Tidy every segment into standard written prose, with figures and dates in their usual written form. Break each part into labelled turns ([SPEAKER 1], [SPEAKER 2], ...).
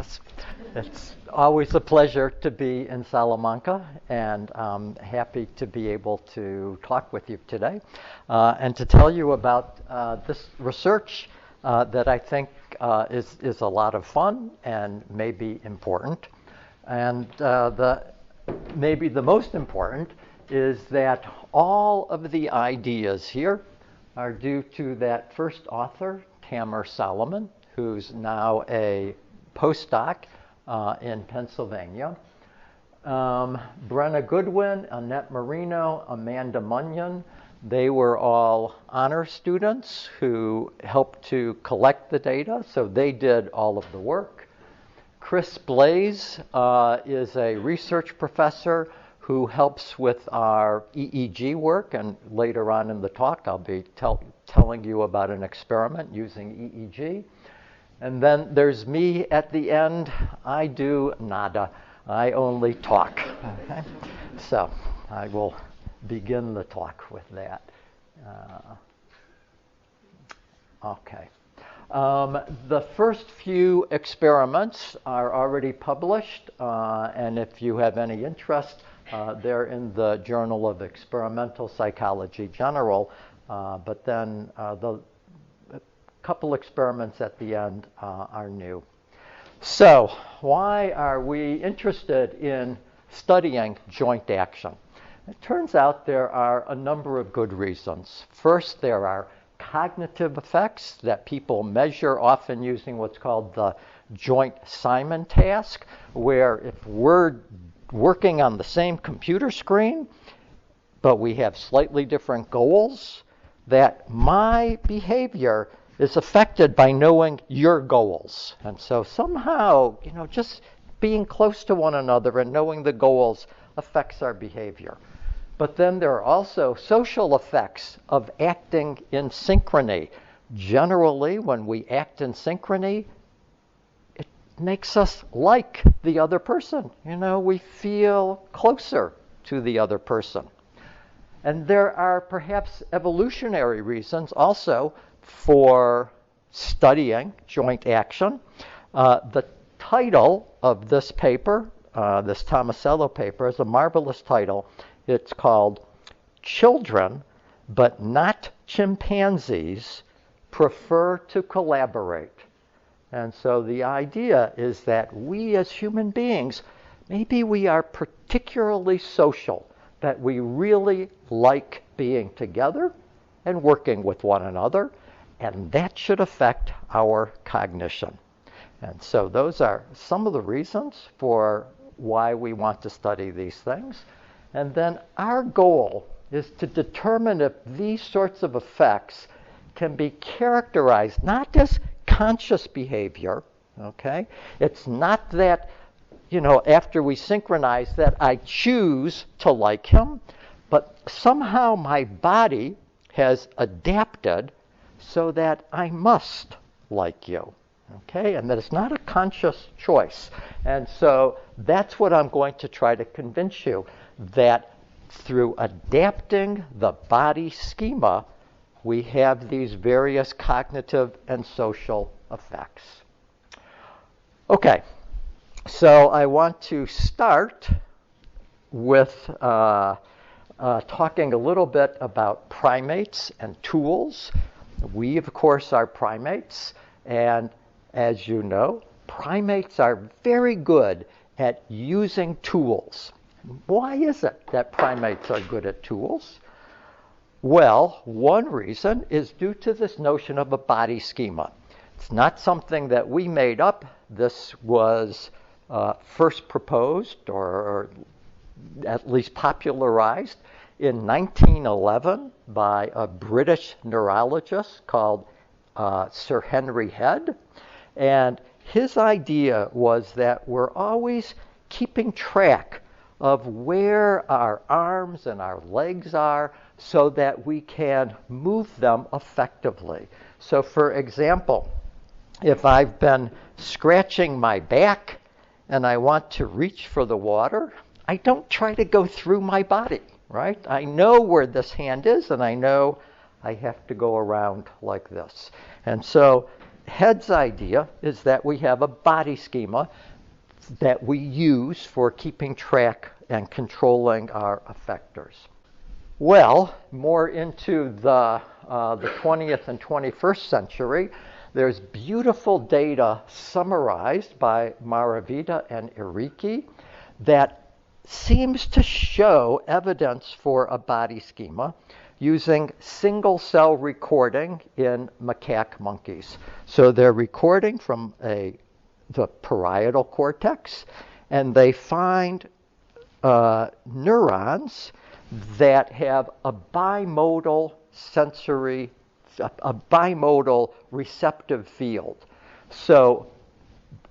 [SPEAKER 1] Yes, it's always a pleasure to be in Salamanca, and I'm happy to be able to talk with you today and to tell you about this research that I think is a lot of fun and maybe important. And maybe the most important is that all of the ideas here are due to that first author, Tamer Solomon, who's now a postdoc in Pennsylvania. Brenna Goodwin, Annette Marino, Amanda Munyon, they were all honor students who helped to collect the data, so they did all of the work. Chris Blaze is a research professor who helps with our EEG work, and later on in the talk I'll be telling you about an experiment using EEG. And then there's me at the end. I do nada. I only talk. Okay? So I will begin the talk with that. Okay. The first few experiments are already published, and if you have any interest, they're in the Journal of Experimental Psychology General, but then the couple experiments at the end are new. So why are we interested in studying joint action? It turns out there are a number of good reasons. First, there are cognitive effects that people measure, often using what's called the joint Simon task, where if we're working on the same computer screen, but we have slightly different goals, that my behavior is affected by knowing your goals. And so somehow, just being close to one another and knowing the goals affects our behavior. But then there are also social effects of acting in synchrony. Generally, when we act in synchrony, it makes us like the other person. We feel closer to the other person. And there are perhaps evolutionary reasons also for studying joint action. The title of this paper, this Tomasello paper, is a marvelous title. It's called Children, but Not Chimpanzees, Prefer to Collaborate. And so the idea is that we as human beings, maybe we are particularly social, that we really like being together and working with one another, and that should affect our cognition. And so those are some of the reasons for why we want to study these things. And then our goal is to determine if these sorts of effects can be characterized not as conscious behavior, okay? It's not that, after we synchronize that I choose to like him, but somehow my body has adapted so that I must like you, okay? And that it's not a conscious choice. And so that's what I'm going to try to convince you, that through adapting the body schema, we have these various cognitive and social effects. Okay, so I want to start with talking a little bit about primates and tools. We, of course, are primates, and as you know, primates are very good at using tools. Why is it that primates are good at tools? Well, one reason is due to this notion of a body schema. It's not something that we made up. This was first proposed, or at least popularized, in 1911 by a British neurologist called Sir Henry Head. And his idea was that we're always keeping track of where our arms and our legs are so that we can move them effectively. So for example, if I've been scratching my back and I want to reach for the water, I don't try to go through my body, right? I know where this hand is, and I know I have to go around like this. And so Head's idea is that we have a body schema that we use for keeping track and controlling our effectors. Well, more into the 20th and 21st century, there's beautiful data summarized by Maravita and Iriki that seems to show evidence for a body schema using single-cell recording in macaque monkeys. So they're recording from the parietal cortex, and they find neurons that have a bimodal receptive field. So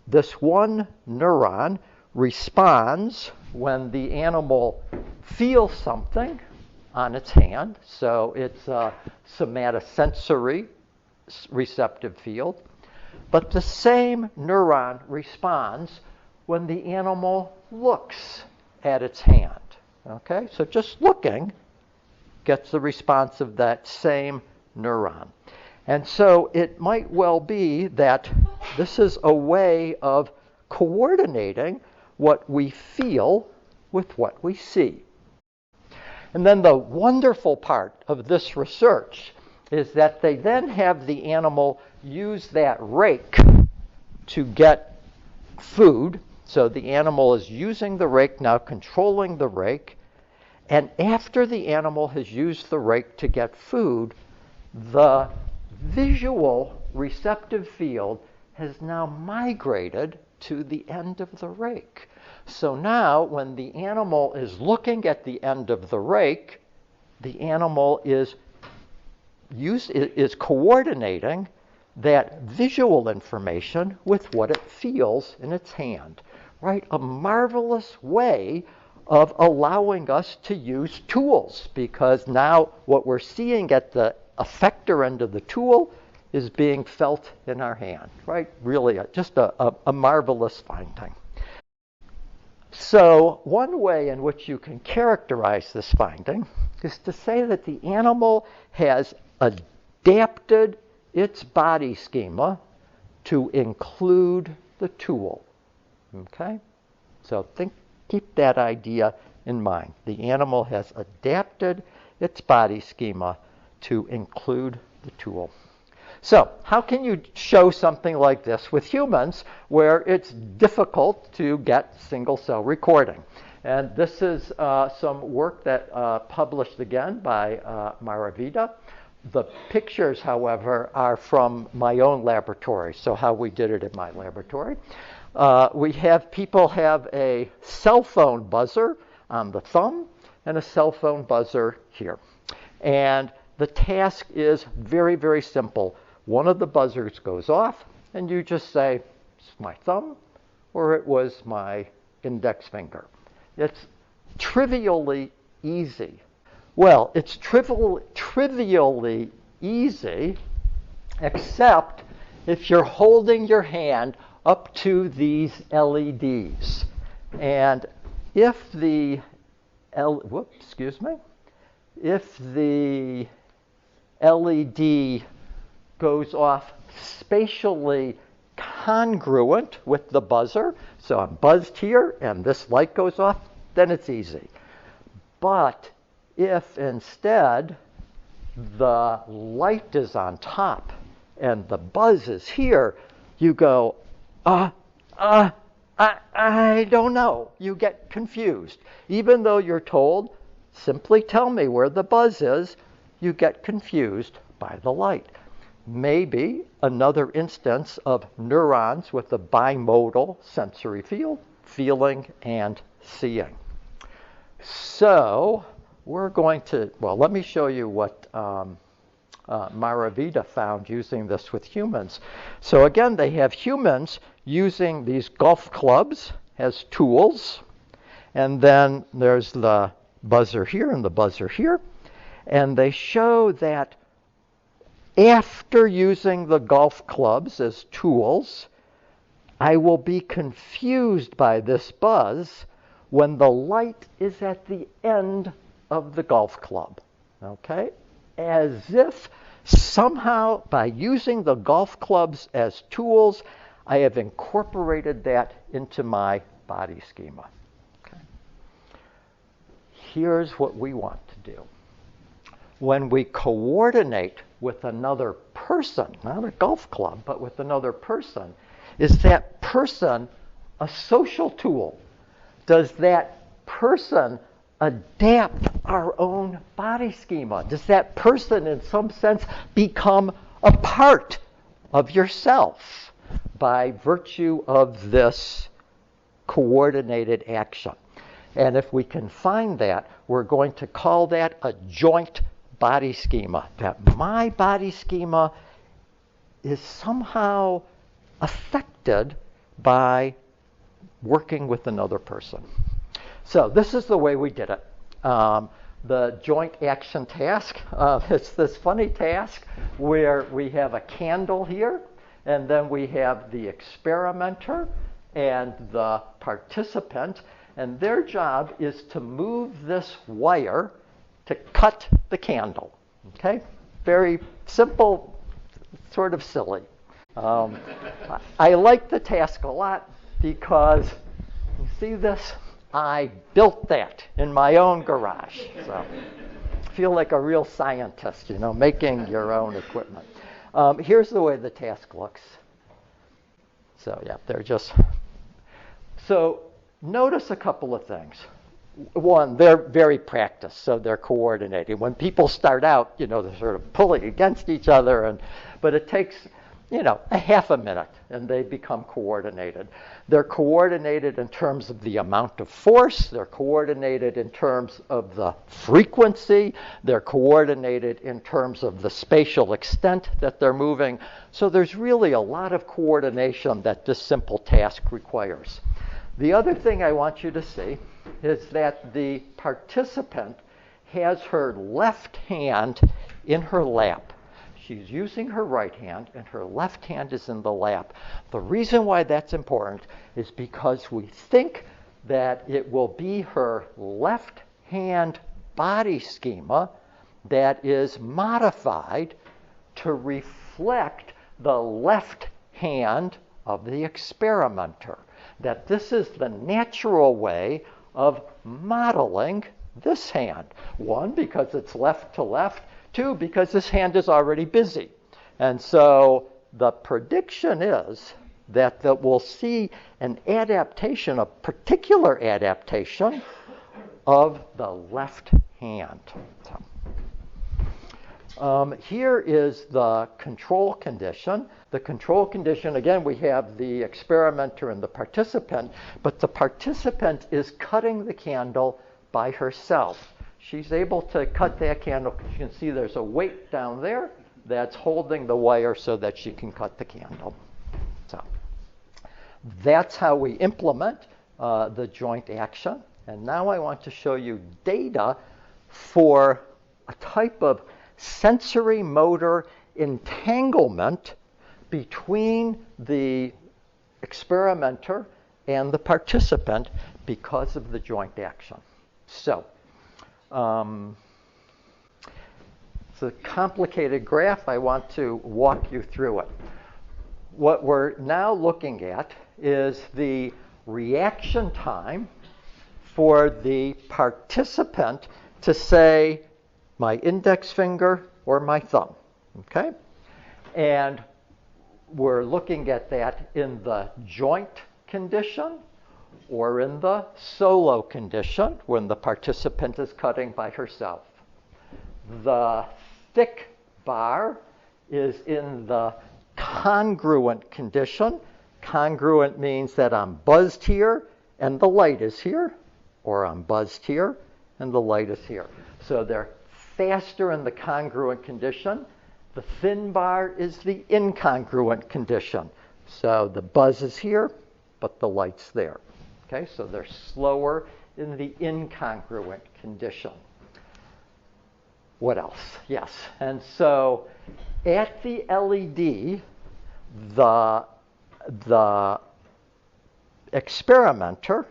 [SPEAKER 1] this one neuron responds when the animal feels something on its hand, so it's a somatosensory receptive field. But the same neuron responds when the animal looks at its hand. Okay, so just looking gets the response of that same neuron. And so it might well be that this is a way of coordinating what we feel with what we see. And then the wonderful part of this research is that they then have the animal use that rake to get food. So the animal is using the rake now, controlling the rake. And after the animal has used the rake to get food, the visual receptive field has now migrated to the end of the rake. So now when the animal is looking at the end of the rake, the animal is coordinating that visual information with what it feels in its hand, right? A marvelous way of allowing us to use tools, because now what we're seeing at the effector end of the tool is being felt in our hand, right? Really, just a marvelous finding. So one way in which you can characterize this finding is to say that the animal has adapted its body schema to include the tool. Okay? So keep that idea in mind. The animal has adapted its body schema to include the tool. So how can you show something like this with humans where it's difficult to get single-cell recording? And this is some work that published again by Maravita. The pictures, however, are from my own laboratory, so how we did it in my laboratory. We have people have a cell phone buzzer on the thumb and a cell phone buzzer here. And the task is very, very simple. One of the buzzers goes off, and you just say, it's my thumb, or it was my index finger. It's trivially easy. Well, it's trivially easy, except if you're holding your hand up to these LEDs. And if the LED goes off spatially congruent with the buzzer, so I'm buzzed here and this light goes off, then it's easy. But if instead the light is on top and the buzz is here, you go, I don't know. You get confused. Even though you're told, simply tell me where the buzz is, you get confused by the light. Maybe another instance of neurons with a bimodal sensory field, feeling and seeing. So we're going to, let me show you what Maravita found using this with humans. So again, they have humans using these golf clubs as tools, and then there's the buzzer here and the buzzer here, and they show that after using the golf clubs as tools, I will be confused by this buzz when the light is at the end of the golf club, okay? As if Somehow, by using the golf clubs as tools, I have incorporated that into my body schema. Okay. Here's what we want to do. When we coordinate with another person, not a golf club, but with another person, is that person a social tool? Does that person adapt our own body schema? Does that person, in some sense, become a part of yourself by virtue of this coordinated action? And if we can find that, we're going to call that a joint body schema. That my body schema is somehow affected by working with another person. So this is the way we did it. The joint action task, it's this funny task where we have a candle here, and then we have the experimenter and the participant, and their job is to move this wire to cut the candle. Okay? Very simple, sort of silly. I like the task a lot because, you see this? I built that in my own garage. So I feel like a real scientist, making your own equipment. Here's the way the task looks. So yeah, So notice a couple of things. One, they're very practiced, so they're coordinated. When people start out, they're sort of pulling against each other, but it takes, a half a minute, and they become coordinated. They're coordinated in terms of the amount of force. They're coordinated in terms of the frequency. They're coordinated in terms of the spatial extent that they're moving. So there's really a lot of coordination that this simple task requires. The other thing I want you to see is that the participant has her left hand in her lap. She's using her right hand, and her left hand is in the lap. The reason why that's important is because we think that it will be her left hand body schema that is modified to reflect the left hand of the experimenter. That this is the natural way of modeling this hand. One, because it's left to left. Two, because this hand is already busy. And so the prediction is that we'll see an adaptation, a particular adaptation of the left hand. Here is the control condition. The control condition, again, we have the experimenter and the participant, but the participant is cutting the candle by herself. She's able to cut that candle. You can see there's a weight down there that's holding the wire so that she can cut the candle. So that's how we implement the joint action. And now I want to show you data for a type of sensory motor entanglement between the experimenter and the participant because of the joint action. So it's a complicated graph. I want to walk you through it. What we're now looking at is the reaction time for the participant to say my index finger or my thumb. Okay? And we're looking at that in the joint condition or in the solo condition when the participant is cutting by herself. The thick bar is in the congruent condition. Congruent means that I'm buzzed here and the light is here, or I'm buzzed here and the light is here. So they're faster in the congruent condition. The thin bar is the incongruent condition. So the buzz is here, but the light's there. Okay, so they're slower in the incongruent condition. What else? Yes, and so at the LED, the experimenter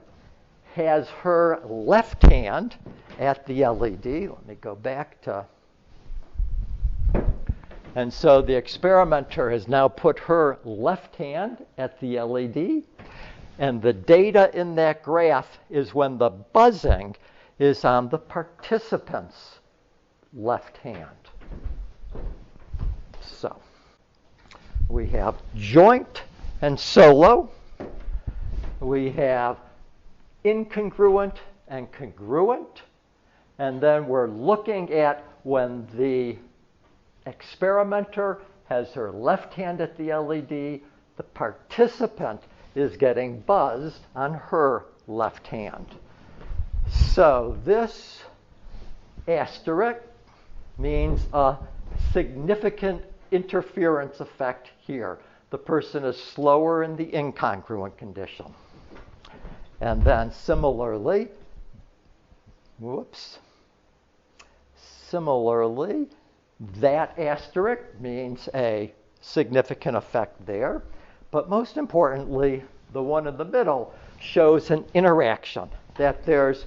[SPEAKER 1] has her left hand at the LED. Let me go back to And so the experimenter has now put her left hand at the LED, and the data in that graph is when the buzzing is on the participant's left hand. So we have joint and solo. We have incongruent and congruent. And then we're looking at when the experimenter has her left hand at the LED, the participant is getting buzzed on her left hand. So this asterisk means a significant interference effect here. The person is slower in the incongruent condition. And then similarly, that asterisk means a significant effect there. But most importantly, the one in the middle shows an interaction, that there's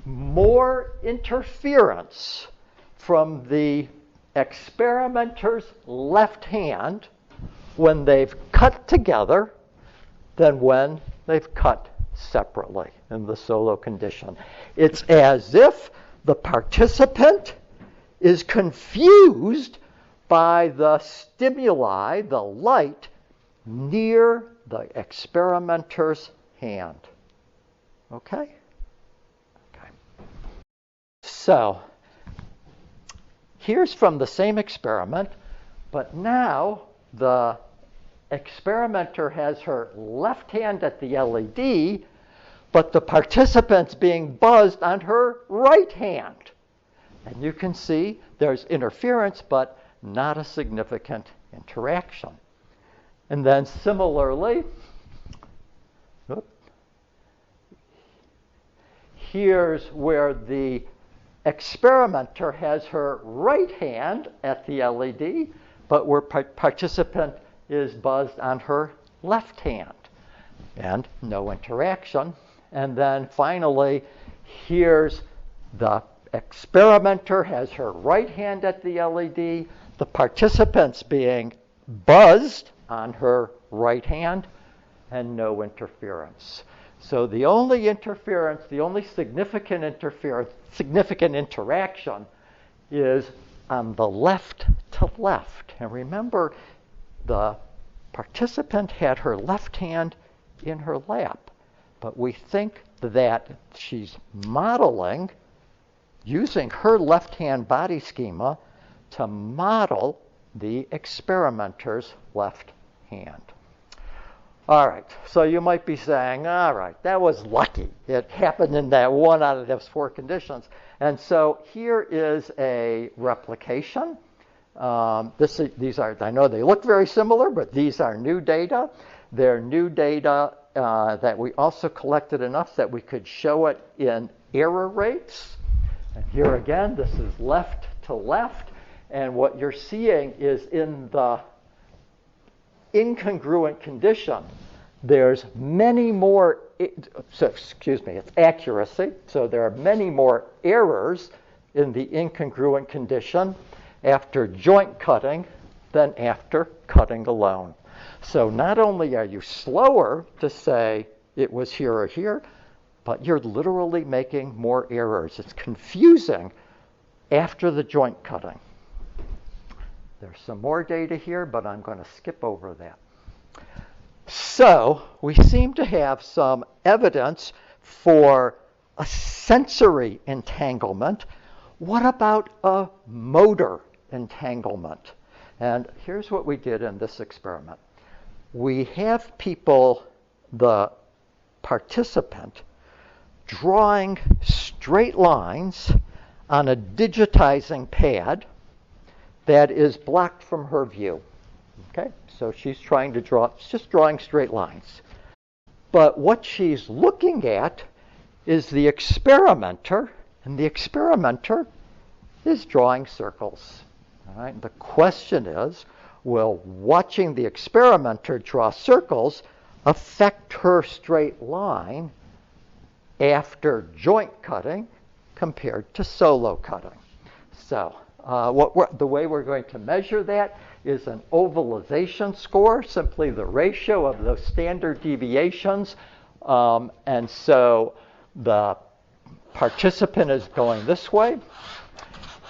[SPEAKER 1] more interference from the experimenter's left hand when they've cut together than when they've cut separately in the solo condition. It's as if the participant is confused by the stimuli, the light, near the experimenter's hand. Okay? Okay. So, here's from the same experiment, but now the experimenter has her left hand at the LED, but the participant's being buzzed on her right hand. And you can see there's interference, but not a significant interaction. And then similarly, here's where the experimenter has her right hand at the LED, but where participant is buzzed on her left hand, and no interaction. And then finally, here's the experimenter has her right hand at the LED, the participant's being buzzed on her right hand, and no interference. So the only interference, the only significant interaction is on the left to left. And remember, the participant had her left hand in her lap, but we think that she's modeling, using her left hand body schema to model the experimenter's left hand. All right, so you might be saying, all right, that was lucky. It happened in that one out of those four conditions. And so here is a replication. These are, I know they look very similar, but these are new data. They're new data that we also collected enough that we could show it in error rates. And here again, this is left to left. And what you're seeing is in the incongruent condition, there's many more, it's accuracy. So there are many more errors in the incongruent condition after joint cutting than after cutting alone. So not only are you slower to say it was here or here, but you're literally making more errors. It's confusing after the joint cutting. There's some more data here, but I'm going to skip over that. So we seem to have some evidence for a sensory entanglement. What about a motor entanglement? And here's what we did in this experiment. We have people, the participant, drawing straight lines on a digitizing pad that is blocked from her view. Okay, so she's trying to draw, just drawing straight lines. But what she's looking at is the experimenter, and the experimenter is drawing circles. All right, the question is, will watching the experimenter draw circles affect her straight line after joint cutting compared to solo cutting? So the way we're going to measure that is an ovalization score, simply the ratio of those standard deviations. And so the participant is going this way.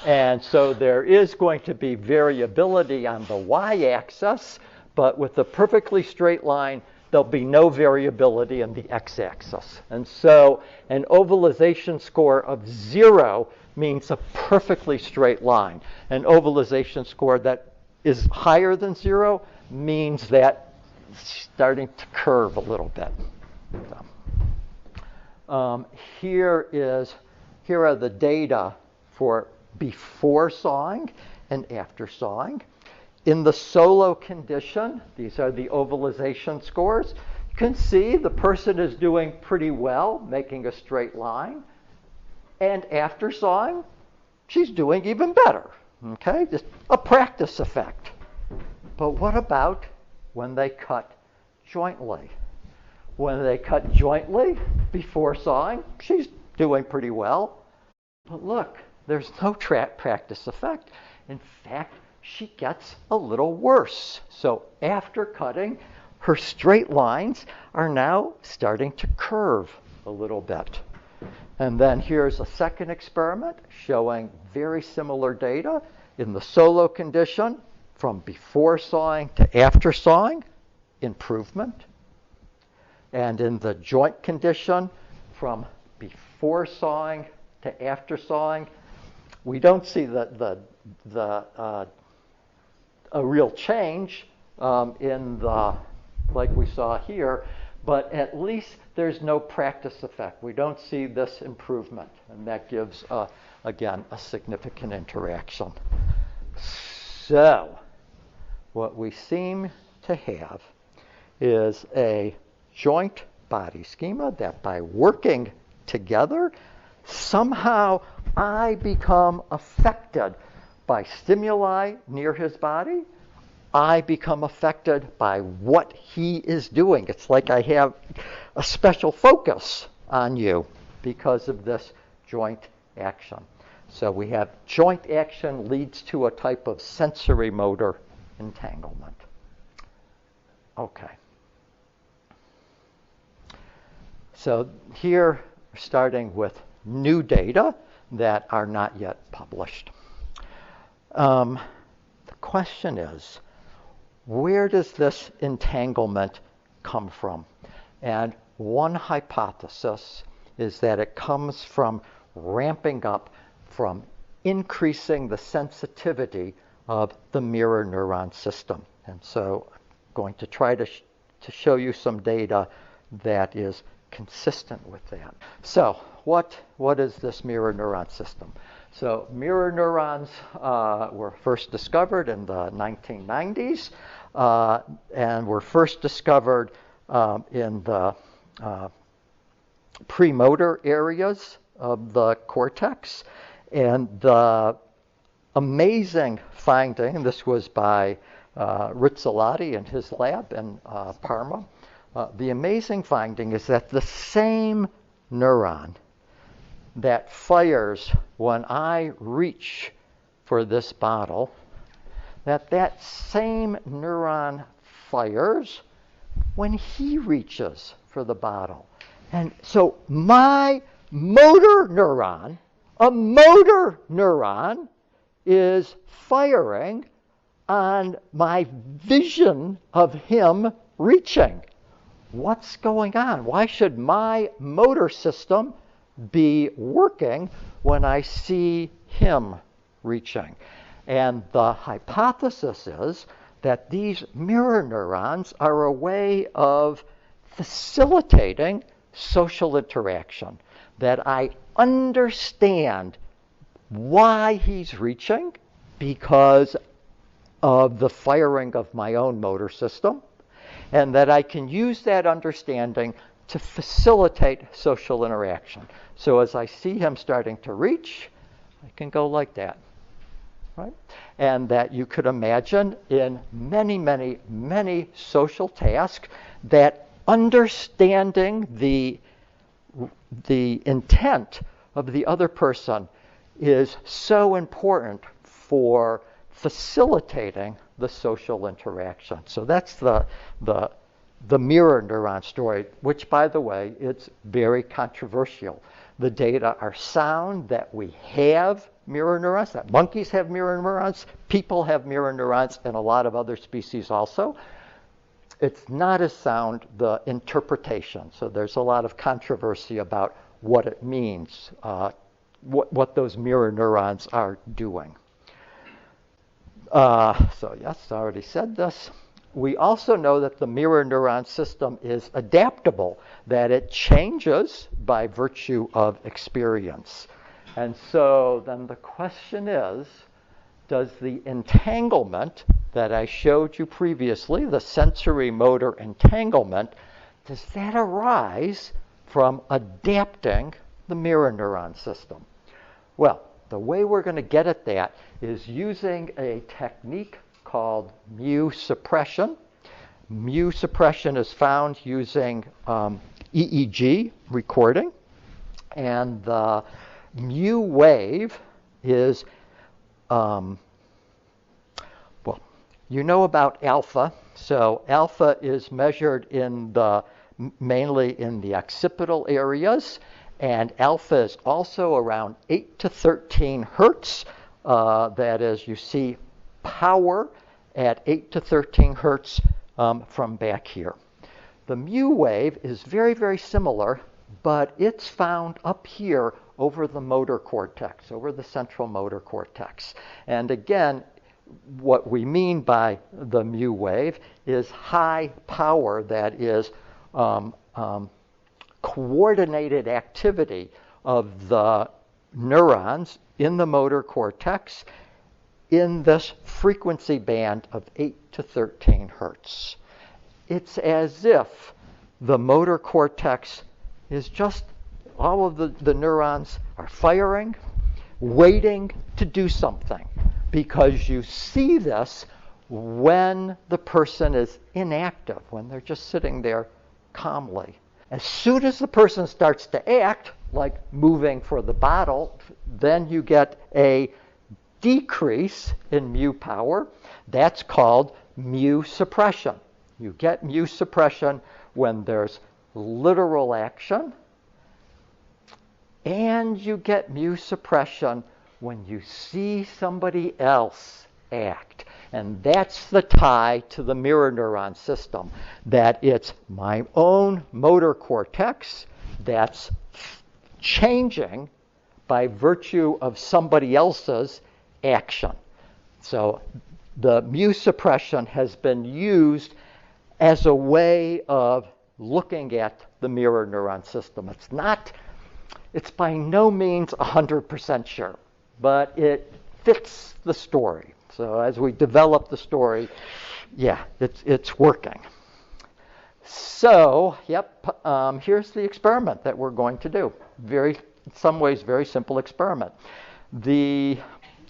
[SPEAKER 1] And so there is going to be variability on the y-axis, but with a perfectly straight line, there'll be no variability in the x-axis. And so an ovalization score of 0 means a perfectly straight line. An ovalization score that is higher than 0 means that it's starting to curve a little bit. Here are the data for before sawing and after sawing. In the solo condition, these are the ovalization scores. You can see the person is doing pretty well, making a straight line. And after sawing, she's doing even better. Okay, just a practice effect. But what about when they cut jointly? When they cut jointly before sawing, she's doing pretty well. But look, there's no practice effect. In fact, she gets a little worse. So after cutting, her straight lines are now starting to curve a little bit. And then here's a second experiment showing very similar data in the solo condition from before sawing to after sawing, improvement. And in the joint condition from before sawing to after sawing, we don't see a real change in the, like we saw here, but at least there's no practice effect. We don't see this improvement, and that gives, again, a significant interaction. So what we seem to have is a joint body schema that by working together, somehow I become affected by stimuli near his body. I become affected by what he is doing. It's like I have a special focus on you because of this joint action. So we have joint action leads to a type of sensory motor entanglement. Okay. So here, starting with new data that are not yet published. The question is, where does this entanglement come from? And one hypothesis is that it comes from ramping up, from increasing the sensitivity of the mirror neuron system. And so I'm going to try to show you some data that is consistent with that. So what is this mirror neuron system? So mirror neurons were first discovered in the 1990s and were first discovered in the premotor areas of the cortex. And the amazing finding, and this was by Rizzolatti in his lab in Parma, the amazing finding is that the same neuron that fires when I reach for this bottle, that same neuron fires when he reaches for the bottle. And so my motor neuron, a motor neuron, is firing on my vision of him reaching. What's going on? Why should my motor system be working when I see him reaching? And the hypothesis is that these mirror neurons are a way of facilitating social interaction, that I understand why he's reaching because of the firing of my own motor system, and that I can use that understanding to facilitate social interaction. So as I see him starting to reach, I can go like that, right? And that you could imagine in many, many, many social tasks that understanding the intent of the other person is so important for facilitating the social interaction. So that's the mirror neuron story, which, by the way, it's very controversial. The data are sound that we have mirror neurons, that monkeys have mirror neurons, people have mirror neurons, and a lot of other species also. It's not as sound, the interpretation. So there's a lot of controversy about what it means, what those mirror neurons are doing. So yes, I already said this. We also know that the mirror neuron system is adaptable, that it changes by virtue of experience. And so then the question is, does the entanglement that I showed you previously, the sensory motor entanglement, does that arise from adapting the mirror neuron system? Well, the way we're going to get at that is using a technique called mu suppression. Mu suppression is found using EEG recording, and the mu wave is, well, you know about alpha. So alpha is measured mainly in the occipital areas, and alpha is also around 8 to 13 hertz. That is, you see power at 8 to 13 hertz from back here. The mu wave is very, very similar, but it's found up here over the motor cortex, over the central motor cortex. And again, what we mean by the mu wave is high power, that is coordinated activity of the neurons in the motor cortex in this frequency band of 8 to 13 hertz. It's as if the motor cortex is just, all of the neurons are firing, waiting to do something, because you see this when the person is inactive, when they're just sitting there calmly. As soon as the person starts to act, like moving for the bottle, then you get a decrease in mu power. That's called mu suppression. You get mu suppression when there's literal action, and you get mu suppression when you see somebody else act. And that's the tie to the mirror neuron system, that it's my own motor cortex that's changing by virtue of somebody else's action. So the mu suppression has been used as a way of looking at the mirror neuron system. It's by no means 100% sure, but it fits the story. So as we develop the story, yeah, it's working. So, here's the experiment that we're going to do. In some ways, very simple experiment. The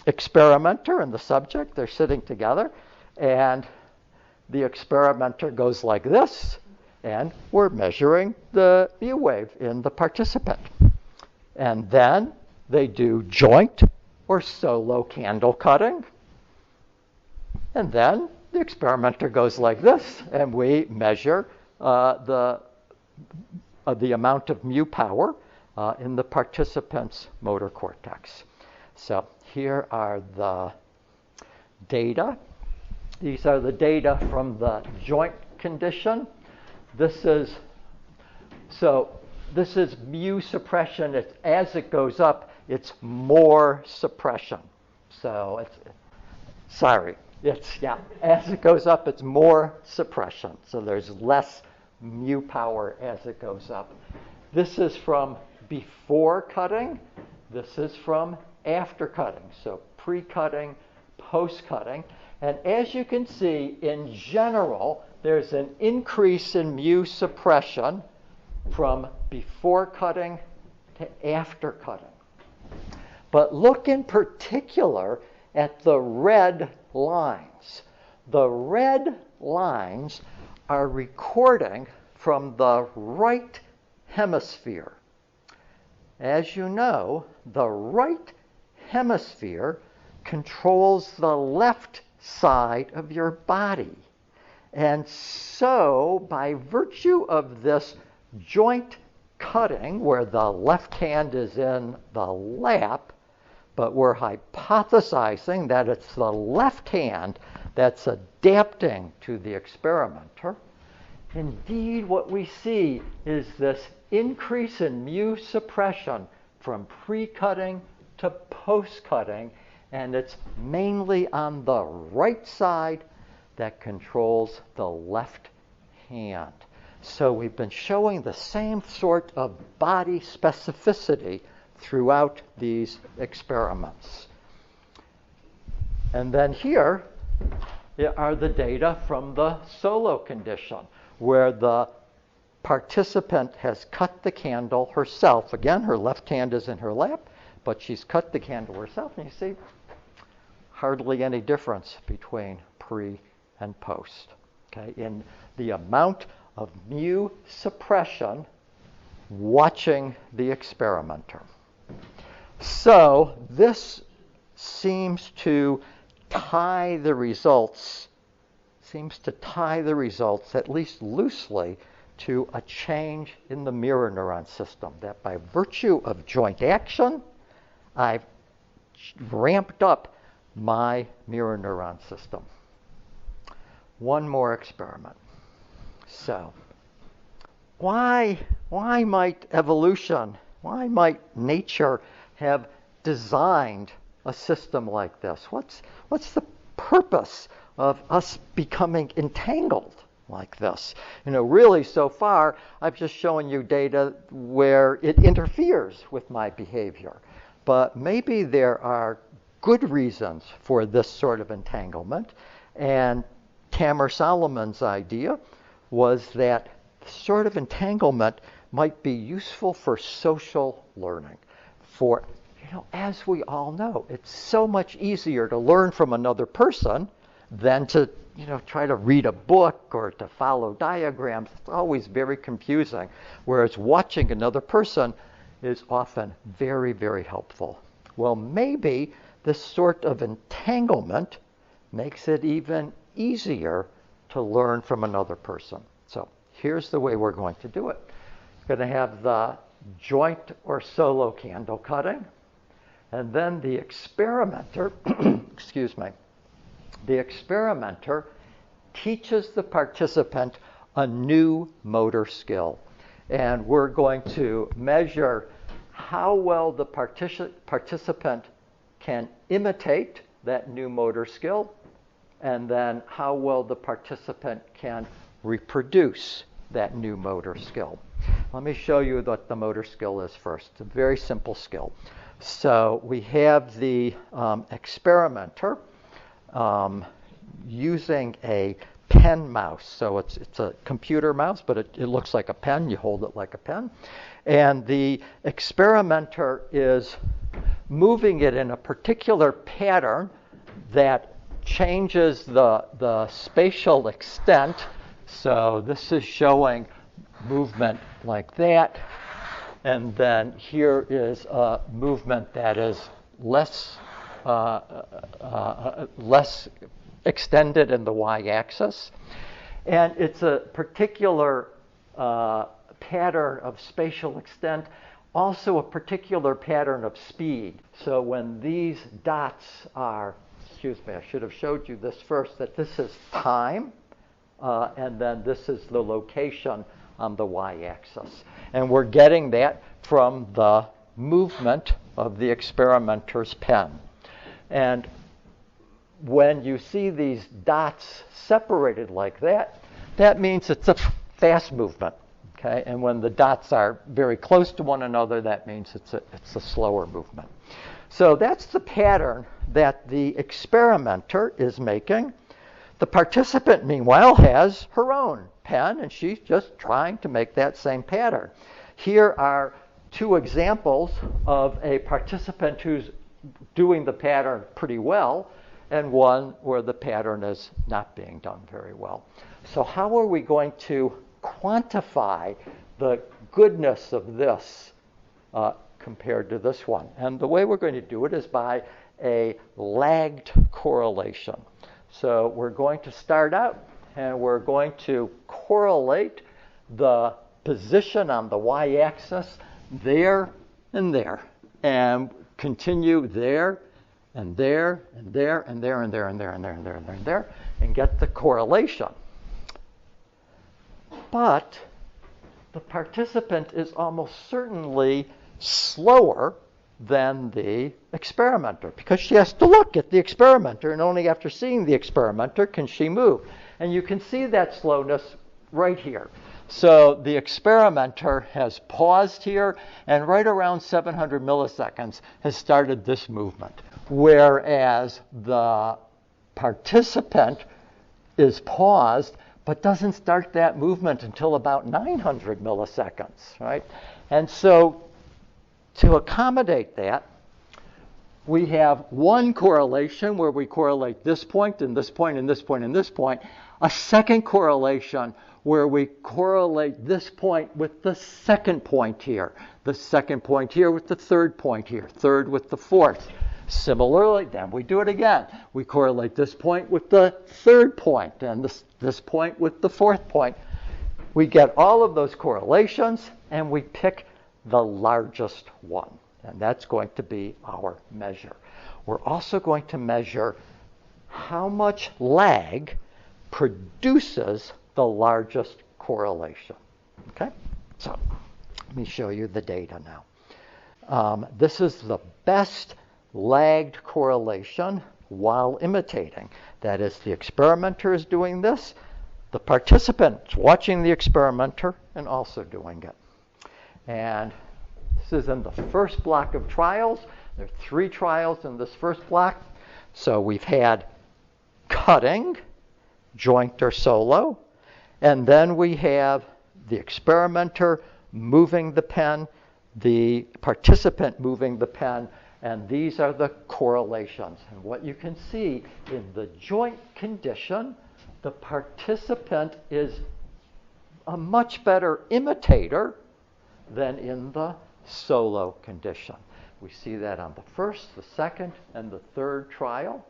[SPEAKER 1] experimenter and the subject, they're sitting together, and the experimenter goes like this, and we're measuring the mu wave in the participant. And then they do joint or solo candle cutting. And then the experimenter goes like this, and we measure the amount of mu power in the participant's motor cortex. So here are the data. These are the data from the joint condition. This is mu suppression. As it goes up, it's more suppression. So as it goes up, it's more suppression. So there's less mu power as it goes up. This is from before cutting. This is from after cutting. So pre-cutting, post-cutting. And as you can see, in general, there's an increase in mu suppression from before cutting to after cutting. But look in particular at the red lines. The red lines are recording from the right hemisphere. As you know, the right hemisphere controls the left side of your body. And so, by virtue of this joint cutting, where the left hand is in the lap, but we're hypothesizing that it's the left hand that's adapting to the experimenter, indeed what we see is this increase in mu suppression from pre-cutting to post-cutting, and it's mainly on the right side that controls the left hand. So we've been showing the same sort of body specificity throughout these experiments. And then here are the data from the solo condition, where the participant has cut the candle herself. Again, her left hand is in her lap, but she's cut the candle herself, and you see hardly any difference between pre and post, okay, in the amount of mu suppression watching the experimenter. So this seems to tie the results, at least loosely, to a change in the mirror neuron system, that by virtue of joint action, I've ramped up my mirror neuron system. One more experiment. So, why might evolution, why might nature have designed a system like this? What's the purpose of us becoming entangled like this? Really, so far, I've just shown you data where it interferes with my behavior. But maybe there are good reasons for this sort of entanglement. And Tamer Solomon's idea was that sort of entanglement might be useful for social learning. For, as we all know, it's so much easier to learn from another person than to, try to read a book or to follow diagrams. It's always very confusing. Whereas watching another person is often very, very helpful. Well, maybe this sort of entanglement makes it even easier to learn from another person. So here's the way we're going to do it. We're going to have the joint or solo candle cutting, and then the experimenter, the experimenter teaches the participant a new motor skill. And we're going to measure how well the participant can imitate that new motor skill, and then how well the participant can reproduce that new motor skill. Let me show you what the motor skill is first. It's a very simple skill. So we have the experimenter using a pen mouse. So it's a computer mouse, but it looks like a pen. You hold it like a pen. And the experimenter is moving it in a particular pattern that changes the spatial extent. So this is showing movement like that. And then here is a movement that is less extended in the y-axis. And it's a particular pattern of spatial extent, also a particular pattern of speed. So when these dots are, I should have showed you this first, that this is time, and then this is the location on the y-axis. And we're getting that from the movement of the experimenter's pen. And when you see these dots separated like that, that means it's a fast movement. Okay? And when the dots are very close to one another, that means it's a slower movement. So that's the pattern that the experimenter is making. The participant, meanwhile, has her own pen, and she's just trying to make that same pattern. Here are two examples of a participant who's doing the pattern pretty well, and one where the pattern is not being done very well. So how are we going to quantify the goodness of this compared to this one? And the way we're going to do it is by a lagged correlation. So we're going to start out and we're going to correlate the position on the y-axis there and there, and continue there and there and there and there and there and there and there and there and there and there, and get the correlation. But the participant is almost certainly slower than the experimenter, because she has to look at the experimenter, and only after seeing the experimenter can she move. And you can see that slowness right here. So the experimenter has paused here, and right around 700 milliseconds has started this movement, whereas the participant is paused but doesn't start that movement until about 900 milliseconds, right? And so to accommodate that, we have one correlation where we correlate this point and this point and this point and this point, a second correlation where we correlate this point with the second point here, the second point here with the third point here, third with the fourth. Similarly, then we do it again. We correlate this point with the third point and this point with the fourth point. We get all of those correlations and we pick the largest one, and that's going to be our measure. We're also going to measure how much lag produces the largest correlation. Okay? So let me show you the data now. This is the best lagged correlation while imitating. That is, the experimenter is doing this, the participant is watching the experimenter and also doing it. And this is in the first block of trials. There are 3 trials in this first block. So we've had cutting, joint or solo, and then we have the experimenter moving the pen, the participant moving the pen, and these are the correlations. And what you can see in the joint condition, the participant is a much better imitator than in the solo condition. We see that on the first, the second, and the third trial.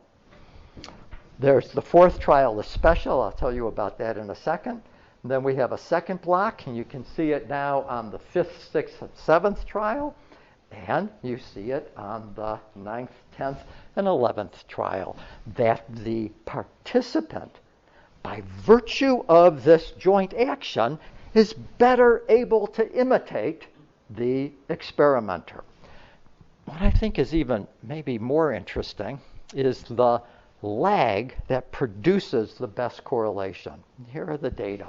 [SPEAKER 1] There's the fourth trial, the special. I'll tell you about that in a second. And then we have a second block, and you can see it now on the 5th, 6th, and 7th trial. And you see it on the 9th, 10th, and 11th trial, that the participant, by virtue of this joint action, is better able to imitate the experimenter. What I think is even maybe more interesting is the lag that produces the best correlation. Here are the data.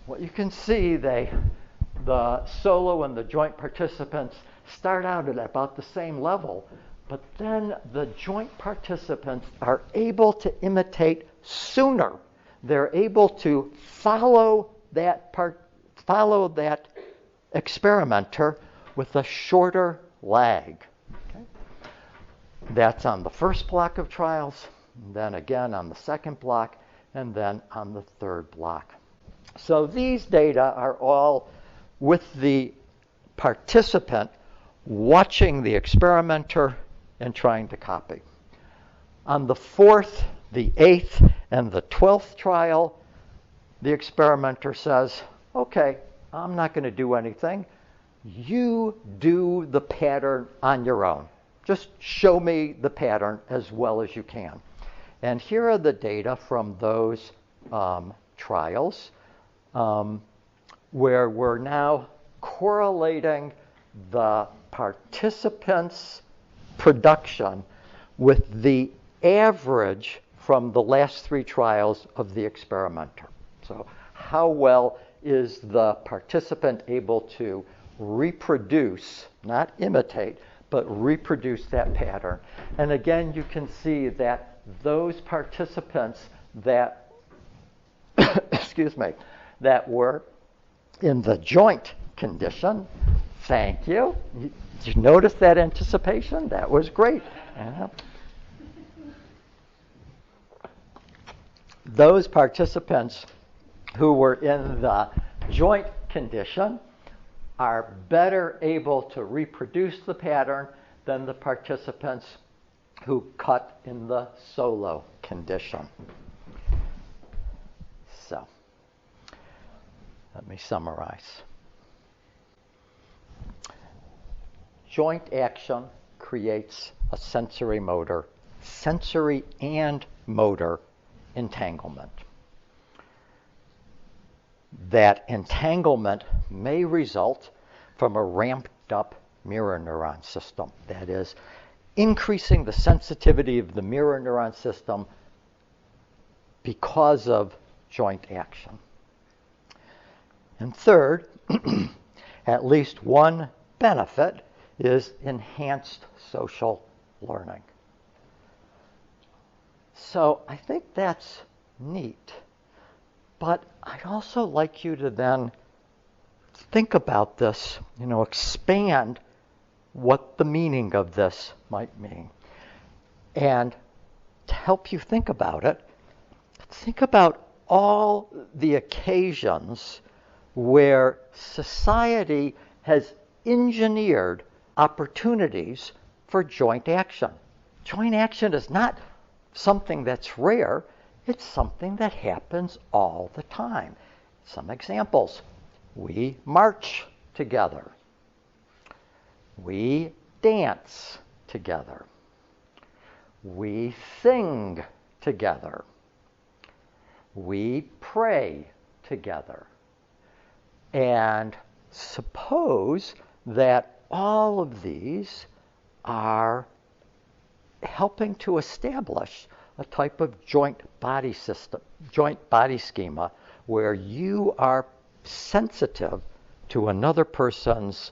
[SPEAKER 1] What you can see, the solo and the joint participants start out at about the same level, but then the joint participants are able to imitate sooner. They're able to follow that experimenter with a shorter lag. Okay? That's on the first block of trials, and then again on the second block, and then on the third block. So these data are all with the participant watching the experimenter and trying to copy. On the 4th, the 8th, and the 12th trial, the experimenter says, okay, I'm not going to do anything. You do the pattern on your own. Just show me the pattern as well as you can. And here are the data from those trials where we're now correlating the participants' production with the average from the last 3 trials of the experimenter. So how well is the participant able to reproduce, not imitate, but reproduce that pattern? And again, you can see that those participants that, excuse me, that were in the joint condition, thank you. Did you notice that anticipation? That was great. Those participants who were in the joint condition are better able to reproduce the pattern than the participants who cut in the solo condition. So, let me summarize. Joint action creates a sensory and motor entanglement. That entanglement may result from a ramped up mirror neuron system. That is, increasing the sensitivity of the mirror neuron system because of joint action. And third, at least one benefit is enhanced social learning. So I think that's neat. But I'd also like you to then think about this, expand what the meaning of this might mean. And to help you think about it, think about all the occasions where society has engineered opportunities for joint action. Joint action is not something that's rare, it's something that happens all the time. Some examples. We march together. We dance together. We sing together. We pray together. And suppose that all of these are helping to establish a type of joint body schema where you are sensitive to another person's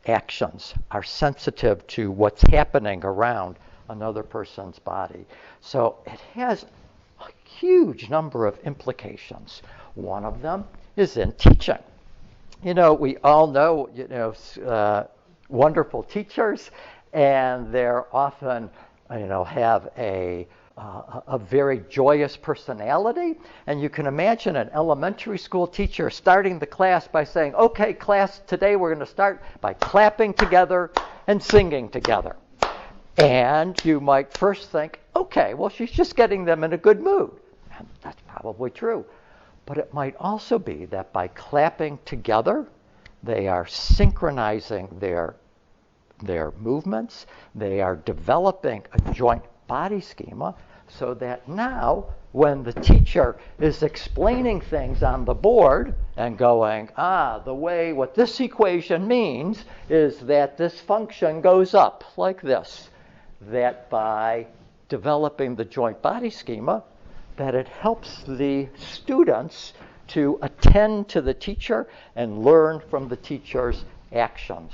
[SPEAKER 1] actions, are sensitive to what's happening around another person's body. So it has a huge number of implications. One of them is in teaching. We all know, wonderful teachers, and they're often, have a very joyous personality. And you can imagine an elementary school teacher starting the class by saying, okay, class, today we're going to start by clapping together and singing together. And you might first think, okay, well, she's just getting them in a good mood. And that's probably true. But it might also be that by clapping together, they are synchronizing their movements. They are developing a joint body schema so that now when the teacher is explaining things on the board and going, what this equation means is that this function goes up like this, that by developing the joint body schema, that it helps the students to attend to the teacher and learn from the teacher's actions.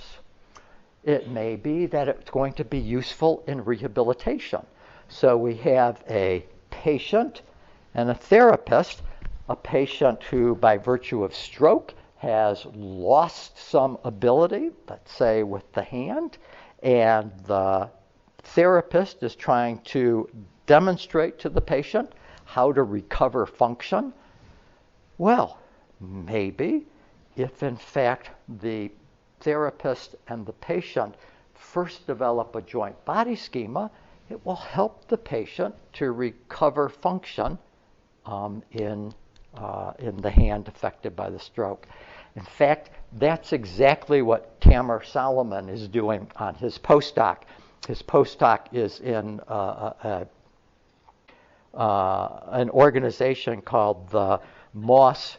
[SPEAKER 1] It may be that it's going to be useful in rehabilitation. So we have a patient and a therapist, a patient who, by virtue of stroke, has lost some ability, let's say with the hand, and the therapist is trying to demonstrate to the patient how to recover function. Well, maybe if in fact the therapist and the patient first develop a joint body schema, it will help the patient to recover function in the hand affected by the stroke. In fact, that's exactly what Tamer Solomon is doing on his postdoc. His postdoc is in an organization called the Moss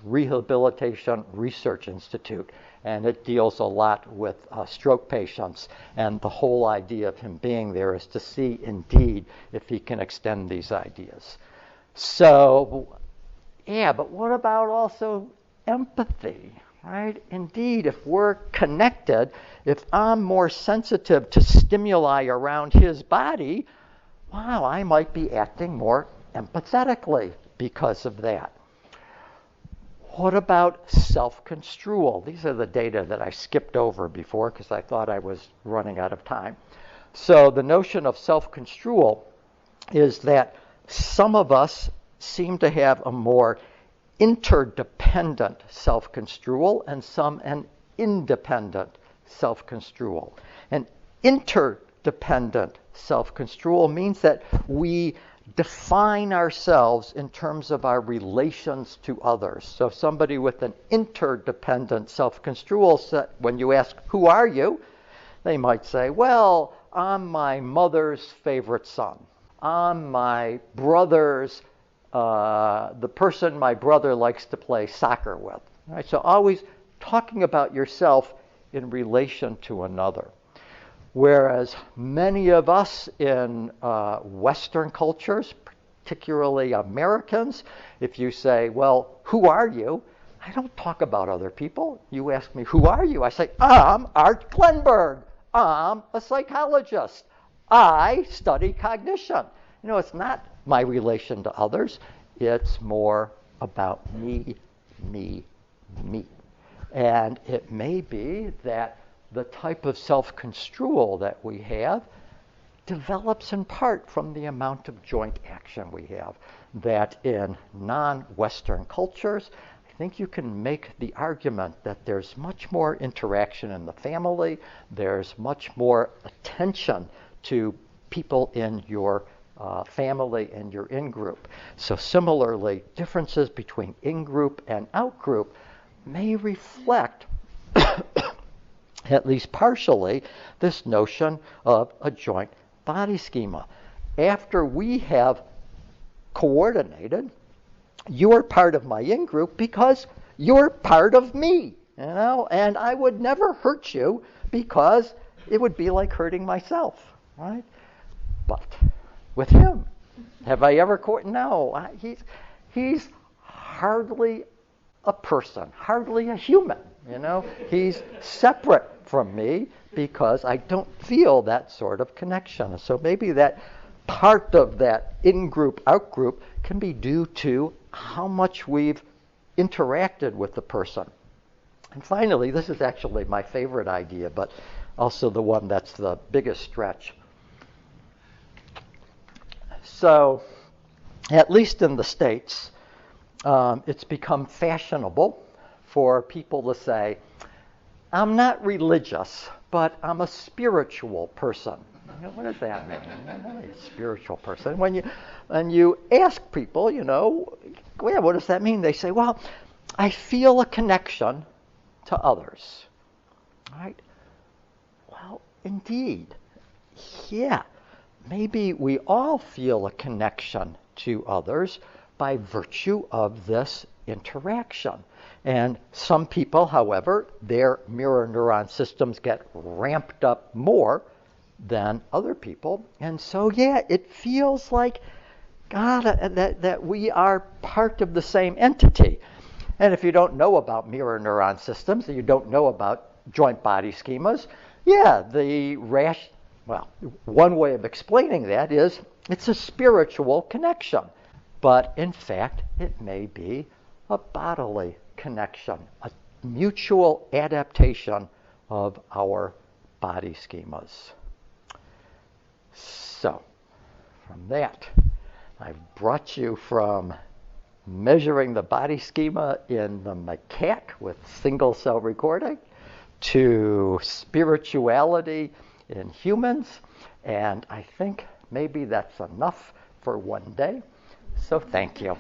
[SPEAKER 1] Rehabilitation Research Institute, and it deals a lot with stroke patients, and the whole idea of him being there is to see indeed if he can extend these ideas. So, but what about also empathy, right? Indeed, if we're connected, if I'm more sensitive to stimuli around his body, wow, I might be acting more empathetically because of that. What about self-construal? These are the data that I skipped over before because I thought I was running out of time. So the notion of self-construal is that some of us seem to have a more interdependent self-construal and some an independent self-construal. An interdependent self-construal means that we define ourselves in terms of our relations to others. So somebody with an interdependent self-construal, when you ask, who are you? They might say, well, I'm my mother's favorite son. I'm my brother's, the person my brother likes to play soccer with. Right? So always talking about yourself in relation to another. Whereas many of us in Western cultures, particularly Americans, if you say, well, who are you? I don't talk about other people. You ask me, who are you? I say, I'm Art Glenberg. I'm a psychologist. I study cognition. You know, it's not my relation to others. It's more about me, me, me. And it may be that the type of self-construal that we have develops in part from the amount of joint action we have. That in non-Western cultures, I think you can make the argument that there's much more interaction in the family, there's much more attention to people in your family and your in-group. So similarly, differences between in-group and out-group may reflect at least partially, this notion of a joint body schema. After we have coordinated, you're part of my in-group because you're part of me, you know, and I would never hurt you because it would be like hurting myself, right? But with him, have I ever no, he's hardly a person, hardly a human, you know. He's separate from me because I don't feel that sort of connection. So maybe that part of that in-group, out-group can be due to how much we've interacted with the person. And finally, this is actually my favorite idea, but also the one that's the biggest stretch. So, at least in the States, it's become fashionable for people to say, I'm not religious, but I'm a spiritual person. You know, what does that mean? A spiritual person. When you ask people, you know, well, what does that mean? They say, well, I feel a connection to others. Right? Well, indeed. Yeah. Maybe we all feel a connection to others by virtue of this interaction. And some people, however, their mirror neuron systems get ramped up more than other people. And so, yeah, it feels like, God, that we are part of the same entity. And if you don't know about mirror neuron systems, and you don't know about joint body schemas, yeah, one way of explaining that is it's a spiritual connection. But in fact, it may be a bodily connection, a mutual adaptation of our body schemas. So, from that, I've brought you from measuring the body schema in the macaque with single cell recording to spirituality in humans, and I think maybe that's enough for one day. So thank you.